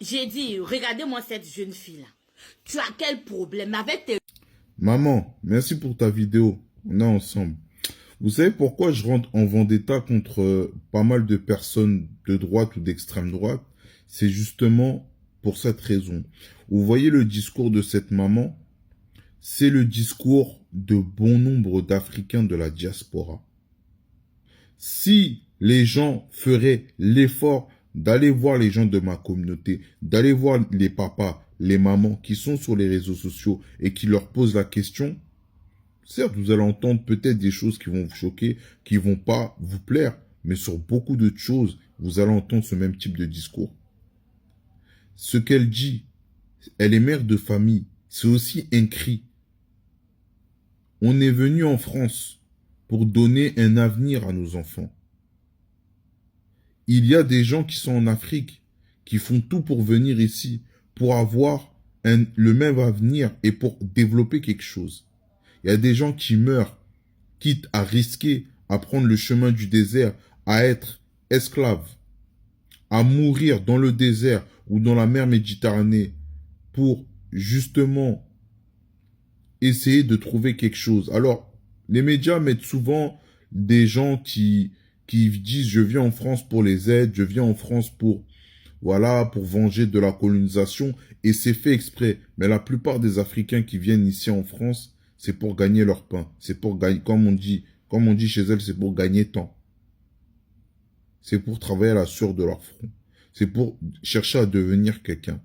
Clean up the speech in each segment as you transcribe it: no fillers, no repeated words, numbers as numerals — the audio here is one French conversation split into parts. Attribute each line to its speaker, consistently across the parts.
Speaker 1: J'ai dit, regardez-moi cette jeune fille-là. Tu as quel problème avec tes...
Speaker 2: Maman, merci pour ta vidéo. On est ensemble. Vous savez pourquoi je rentre en vendetta contre pas mal de personnes de droite ou d'extrême droite? C'est justement pour cette raison. Vous voyez le discours de cette maman? C'est le discours de bon nombre d'Africains de la diaspora. Si les gens feraient l'effort d'aller voir les gens de ma communauté, d'aller voir les papas, les mamans qui sont sur les réseaux sociaux et qui leur posent la question, certes, vous allez entendre peut-être des choses qui vont vous choquer, qui vont pas vous plaire, mais sur beaucoup d'autres choses, vous allez entendre ce même type de discours. Ce qu'elle dit, elle est mère de famille, c'est aussi un cri. On est venu en France pour donner un avenir à nos enfants. Il y a des gens qui sont en Afrique, qui font tout pour venir ici, pour avoir le même avenir et pour développer quelque chose. Il y a des gens qui meurent, quitte à risquer, à prendre le chemin du désert, à être esclaves, à mourir dans le désert ou dans la mer Méditerranée pour justement essayer de trouver quelque chose. Alors, les médias mettent souvent des gens qui disent je viens en France pour les aides, je viens en France pour voilà, pour venger de la colonisation, et c'est fait exprès. Mais la plupart des Africains qui viennent ici en France, c'est pour gagner leur pain. C'est pour gagner, comme on dit chez elles, c'est pour gagner temps. C'est pour travailler à la sueur de leur front. C'est pour chercher à devenir quelqu'un.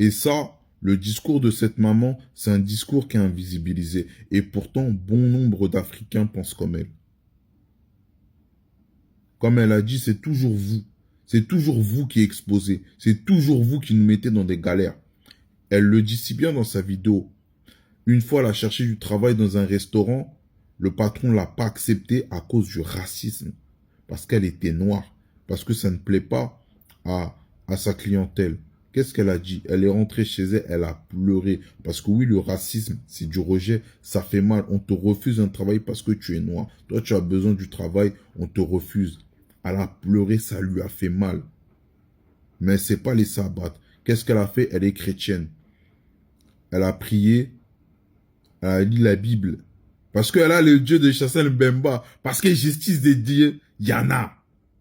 Speaker 2: Et ça, le discours de cette maman, c'est un discours qui est invisibilisé. Et pourtant, bon nombre d'Africains pensent comme elle. Comme elle a dit, c'est toujours vous. C'est toujours vous qui exposez. C'est toujours vous qui nous mettez dans des galères. Elle le dit si bien dans sa vidéo. Une fois, elle a cherché du travail dans un restaurant. Le patron ne l'a pas accepté à cause du racisme. Parce qu'elle était noire. Parce que ça ne plaît pas à sa clientèle. Qu'est-ce qu'elle a dit? Elle est rentrée chez elle, elle a pleuré. Parce que oui, le racisme, c'est du rejet, ça fait mal. On te refuse un travail parce que tu es noir. Toi, tu as besoin du travail, on te refuse. Elle a pleuré, ça lui a fait mal. Mais elle ne s'est pas laissée abattre. Qu'est-ce qu'elle a fait? Elle est chrétienne. Elle a prié, elle a lu la Bible. Parce qu'elle a le Dieu de Chassel Bemba. Parce que justice des dieux, il y en a.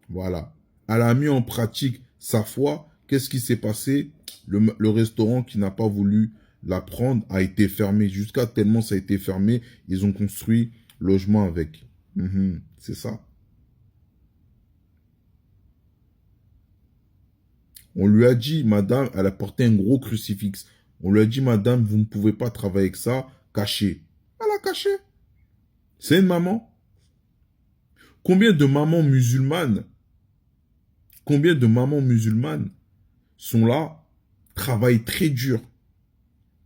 Speaker 2: Voilà. Elle a mis en pratique sa foi. Qu'est-ce qui s'est passé? Le restaurant qui n'a pas voulu la prendre a été fermé. Jusqu'à tellement ça a été fermé, ils ont construit logement avec. C'est ça. On lui a dit, madame, elle a porté un gros crucifix. On lui a dit, madame, vous ne pouvez pas travailler avec ça, cachez. Elle a caché. C'est une maman. Combien de mamans musulmanes sont là, travaillent très dur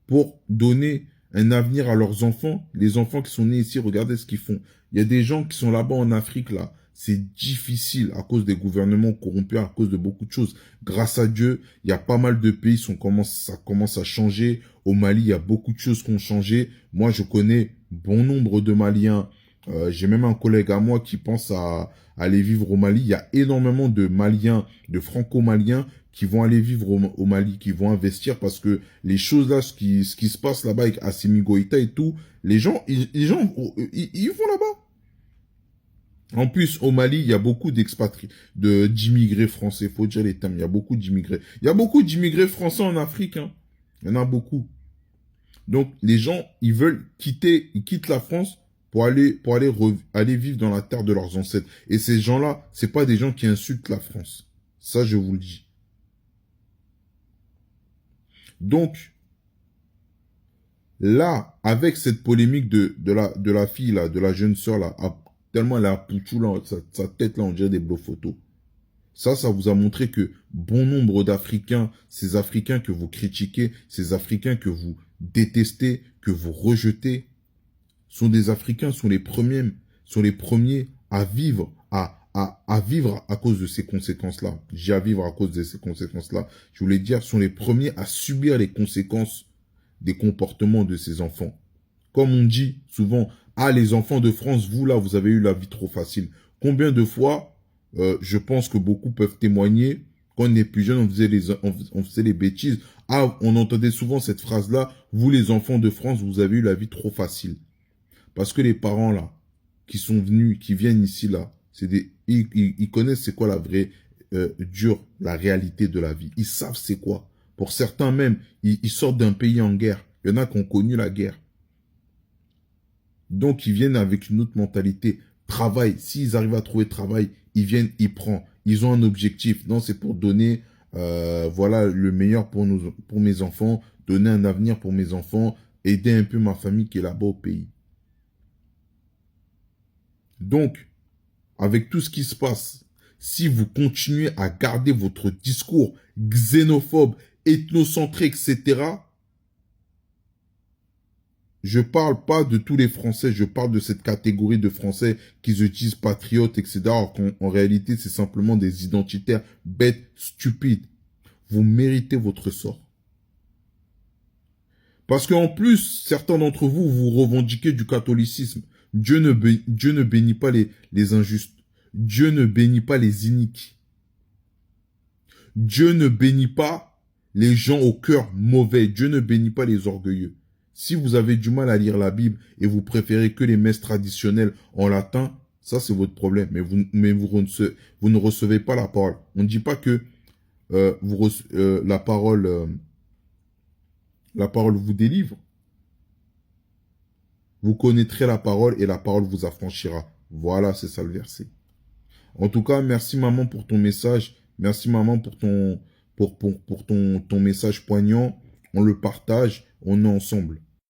Speaker 2: pour donner un avenir à leurs enfants. Les enfants qui sont nés ici, regardez ce qu'ils font. Il y a des gens qui sont là-bas en Afrique, là. C'est difficile à cause des gouvernements corrompus, à cause de beaucoup de choses. Grâce à Dieu, il y a pas mal de pays, ça commence à changer. Au Mali, il y a beaucoup de choses qui ont changé. Moi, je connais bon nombre de Maliens. J'ai même un collègue à moi qui pense à aller vivre au Mali. Il y a énormément de Maliens, de Franco-Maliens qui vont aller vivre au Mali, qui vont investir parce que les choses là, ce qui se passe là-bas avec Assimi Goïta et tout, les gens, ils vont là-bas. En plus, au Mali, il y a beaucoup d'immigrés français. Faut dire les termes. Il y a beaucoup d'immigrés. Il y a beaucoup d'immigrés français en Afrique, hein. Il y en a beaucoup. Donc, les gens, ils quittent la France pour aller vivre dans la terre de leurs ancêtres. Et ces gens-là, c'est pas des gens qui insultent la France. Ça, je vous le dis. Donc, là, avec cette polémique de la fille, là, de la jeune sœur, là, tellement elle a pouchou, là, sa tête, là, on dirait des blocs photos. Ça vous a montré que bon nombre d'Africains, ces Africains que vous critiquez, ces Africains que vous détestez, que vous rejetez, sont des Africains, sont les premiers à vivre, à vivre à cause de ces conséquences-là. J'ai à vivre à cause de ces conséquences-là. Je voulais dire, sont les premiers à subir les conséquences des comportements de ces enfants. Comme on dit souvent, ah, les enfants de France, vous là, vous avez eu la vie trop facile. Combien de fois je pense que beaucoup peuvent témoigner. Quand on est plus jeune, on faisait les bêtises. Ah, on entendait souvent cette phrase-là. Vous, les enfants de France, vous avez eu la vie trop facile. Parce que les parents, là, qui sont venus, qui viennent ici, là, ils connaissent c'est quoi la vraie, la réalité de la vie. Ils savent c'est quoi. Pour certains même, ils sortent d'un pays en guerre. Il y en a qui ont connu la guerre. Donc, ils viennent avec une autre mentalité. Travail, s'ils arrivent à trouver travail, ils viennent, ils prennent. Ils ont un objectif. Non, c'est pour donner, voilà, le meilleur pour mes enfants, donner un avenir pour mes enfants, aider un peu ma famille qui est là-bas au pays. Donc, avec tout ce qui se passe, si vous continuez à garder votre discours xénophobe, ethnocentré, etc., je parle pas de tous les Français, je parle de cette catégorie de Français qui se disent patriotes, etc. Alors qu'en réalité, c'est simplement des identitaires bêtes, stupides. Vous méritez votre sort. Parce qu'en plus, certains d'entre vous, vous revendiquez du catholicisme. Dieu ne bénit pas les injustes. Dieu ne bénit pas les iniques. Dieu ne bénit pas les gens au cœur mauvais. Dieu ne bénit pas les orgueilleux. Si vous avez du mal à lire la Bible et vous préférez que les messes traditionnelles en latin, ça c'est votre problème. Mais vous ne recevez pas la parole. On ne dit pas que la parole vous délivre. Vous connaîtrez la parole et la parole vous affranchira. Voilà, c'est ça le verset. En tout cas, merci maman pour ton message. Merci maman pour ton message poignant. On le partage, on est ensemble.